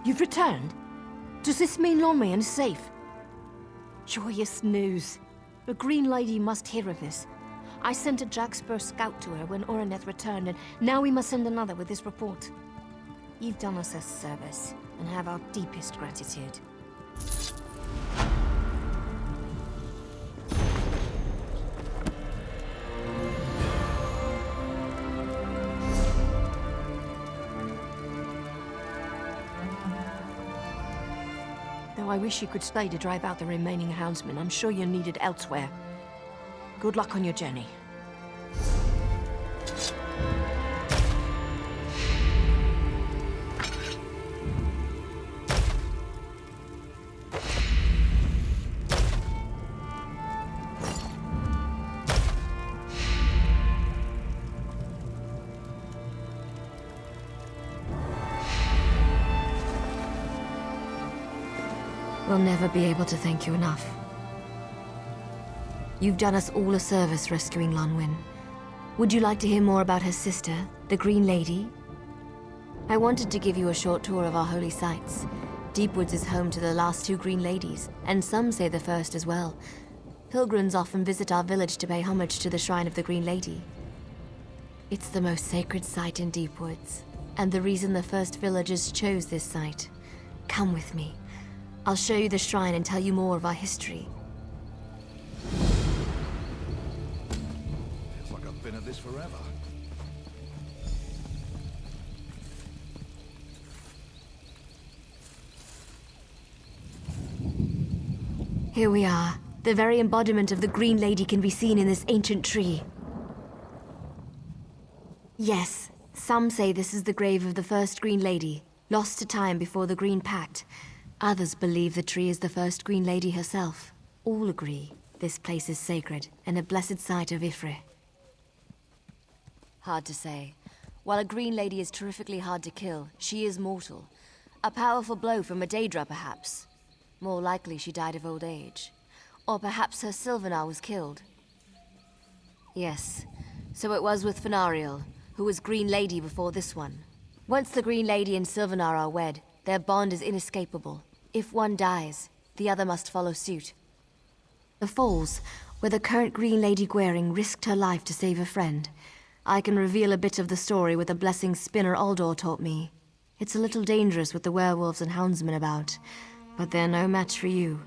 You've returned? Does this mean Lonmian is safe? Joyous news. The Green Lady must hear of this. I sent a Jackspur scout to her when Oreneth returned, and now we must send another with this report. You've done us a service, and have our deepest gratitude. I wish you could stay to drive out the remaining houndsmen. I'm sure you're needed elsewhere. Good luck on your journey. We'll never be able to thank you enough. You've done us all a service rescuing Lonwyn. Would you like to hear more about her sister, the Green Lady? I wanted to give you a short tour of our holy sites. Deepwoods is home to the last two Green Ladies, and some say the first as well. Pilgrims often visit our village to pay homage to the shrine of the Green Lady. It's the most sacred site in Deepwoods, and the reason the first villagers chose this site. Come with me. I'll show you the shrine and tell you more of our history. Feels like I've been at this forever. Here we are. The very embodiment of the Green Lady can be seen in this ancient tree. Yes, some say this is the grave of the first Green Lady, lost to time before the Green Pact. Others believe the tree is the first Green Lady herself. All agree this place is sacred and a blessed site of Ifre. Hard to say. While a Green Lady is terrifically hard to kill, she is mortal. A powerful blow from a Daedra, perhaps. More likely she died of old age. Or perhaps her Sylvanar was killed. Yes, so it was with Fenariel, who was Green Lady before this one. Once the Green Lady and Sylvanar are wed, their bond is inescapable. If one dies, the other must follow suit. The Falls, where the current Green Lady Gwaring risked her life to save a friend. I can reveal a bit of the story with a blessing Spinner Aldor taught me. It's a little dangerous with the werewolves and houndsmen about, but they're no match for you.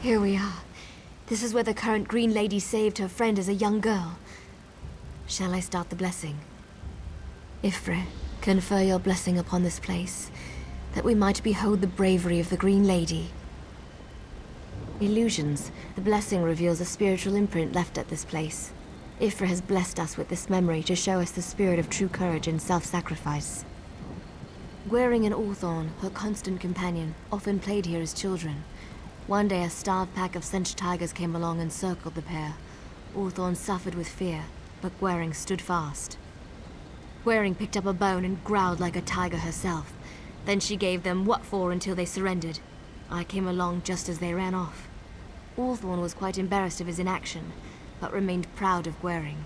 Here we are. This is where the current Green Lady saved her friend as a young girl. Shall I start the blessing? Ifre, confer your blessing upon this place, that we might behold the bravery of the Green Lady. Illusions. The blessing reveals a spiritual imprint left at this place. Ifre has blessed us with this memory to show us the spirit of true courage and self-sacrifice. Gwaring and Orthorn, her constant companion, often played here as children. One day a starved pack of Sench tigers came along and circled the pair. Orthorn suffered with fear, but Gwaring stood fast. Gwaring picked up a bone and growled like a tiger herself. Then she gave them what for until they surrendered. I came along just as they ran off. Orthorn was quite embarrassed of his inaction, but remained proud of Gwering.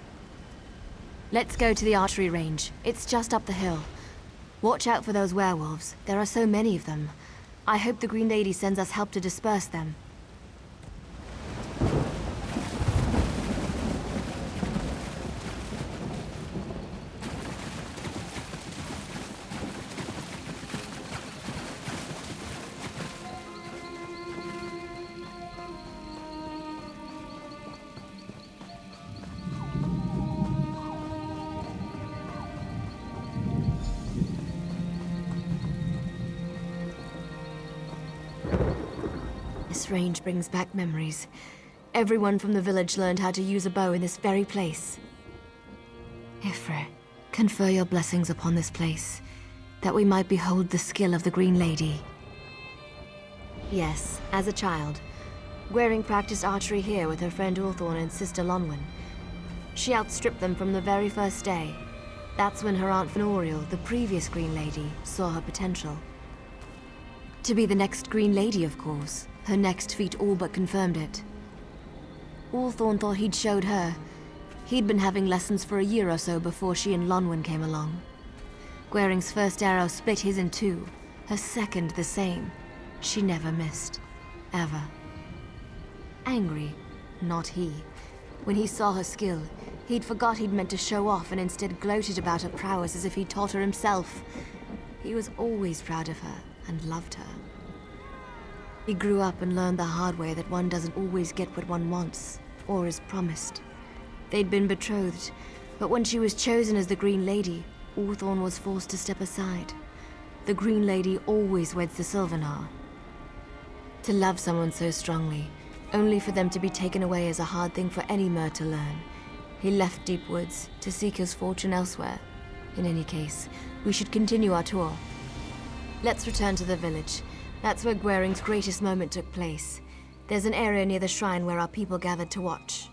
Let's go to the archery range. It's just up the hill. Watch out for those werewolves. There are so many of them. I hope the Green Lady sends us help to disperse them. This range brings back memories. Everyone from the village learned how to use a bow in this very place. Ifre, confer your blessings upon this place, that we might behold the skill of the Green Lady. Yes, as a child, Gwering practiced archery here with her friend Ulthorn and sister Lonwen. She outstripped them from the very first day. That's when her Aunt Fenoriel, the previous Green Lady, saw her potential. To be the next Green Lady, of course. Her next feat all but confirmed it. Ulthorn thought he'd showed her. He'd been having lessons for a year or so before she and Lonwen came along. Gwering's first arrow split his in two. Her second the same. She never missed. Ever. Angry, not he. When he saw her skill, he'd forgot he'd meant to show off and instead gloated about her prowess as if he'd taught her himself. He was always proud of her and loved her. He grew up and learned the hard way that one doesn't always get what one wants, or is promised. They'd been betrothed, but when she was chosen as the Green Lady, Ulthorn was forced to step aside. The Green Lady always weds the Sylvanar. To love someone so strongly, only for them to be taken away is a hard thing for any mer to learn. He left Deep Woods to seek his fortune elsewhere. In any case, we should continue our tour. Let's return to the village. That's where Gwering's greatest moment took place. There's an area near the shrine where our people gathered to watch.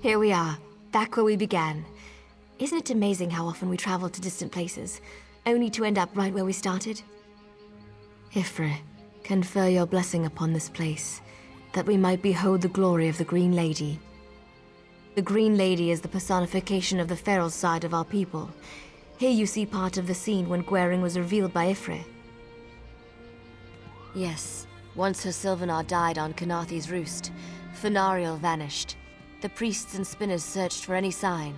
Here we are, back where we began. Isn't it amazing how often we travel to distant places, only to end up right where we started? Ifre, confer your blessing upon this place, that we might behold the glory of the Green Lady. The Green Lady is the personification of the feral side of our people. Here you see part of the scene when Gwering was revealed by Ifre. Yes, once her Sylvanar died on Canathi's roost, Fenariel vanished. The priests and spinners searched for any sign.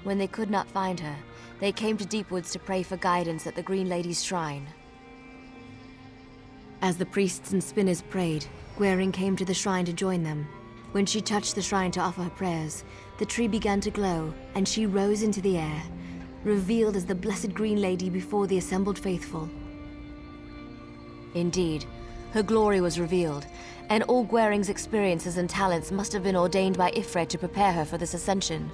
When they could not find her, they came to Deepwoods to pray for guidance at the Green Lady's shrine. As the priests and spinners prayed, Gwering came to the shrine to join them. When she touched the shrine to offer her prayers, the tree began to glow, and she rose into the air, revealed as the Blessed Green Lady before the assembled faithful. Indeed, her glory was revealed, and all Gwering's experiences and talents must have been ordained by Ifre to prepare her for this ascension.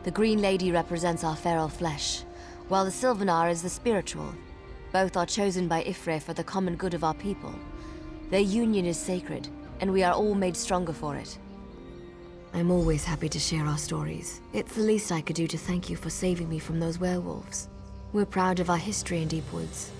The Green Lady represents our feral flesh, while the Sylvanar is the spiritual. Both are chosen by Ifre for the common good of our people. Their union is sacred, and we are all made stronger for it. I'm always happy to share our stories. It's the least I could do to thank you for saving me from those werewolves. We're proud of our history in Deepwoods.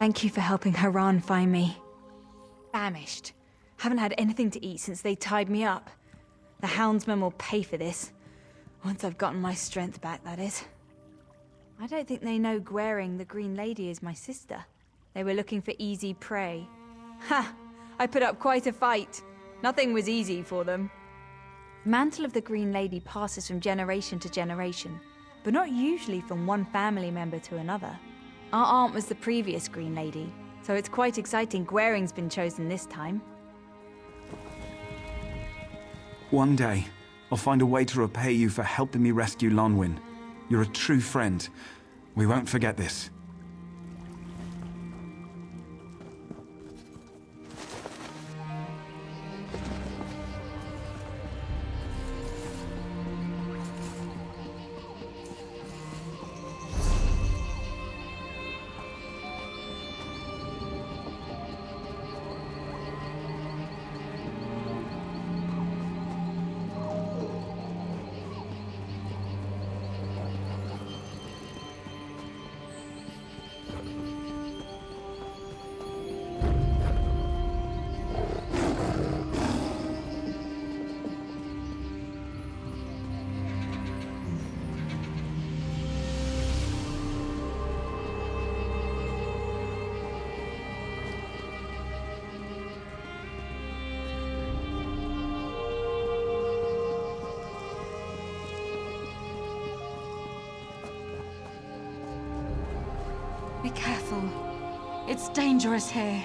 Thank you for helping Haran find me. Famished. Haven't had anything to eat since they tied me up. The houndsmen will pay for this. Once I've gotten my strength back, that is. I don't think they know Gwering, the Green Lady, is my sister. They were looking for easy prey. Ha! I put up quite a fight. Nothing was easy for them. The mantle of the Green Lady passes from generation to generation. but not usually from one family member to another. Our aunt was the previous Green Lady, so it's quite exciting Gwering's been chosen this time. One day, I'll find a way to repay you for helping me rescue Lonwyn. You're a true friend. We won't forget this. Be careful. It's dangerous here.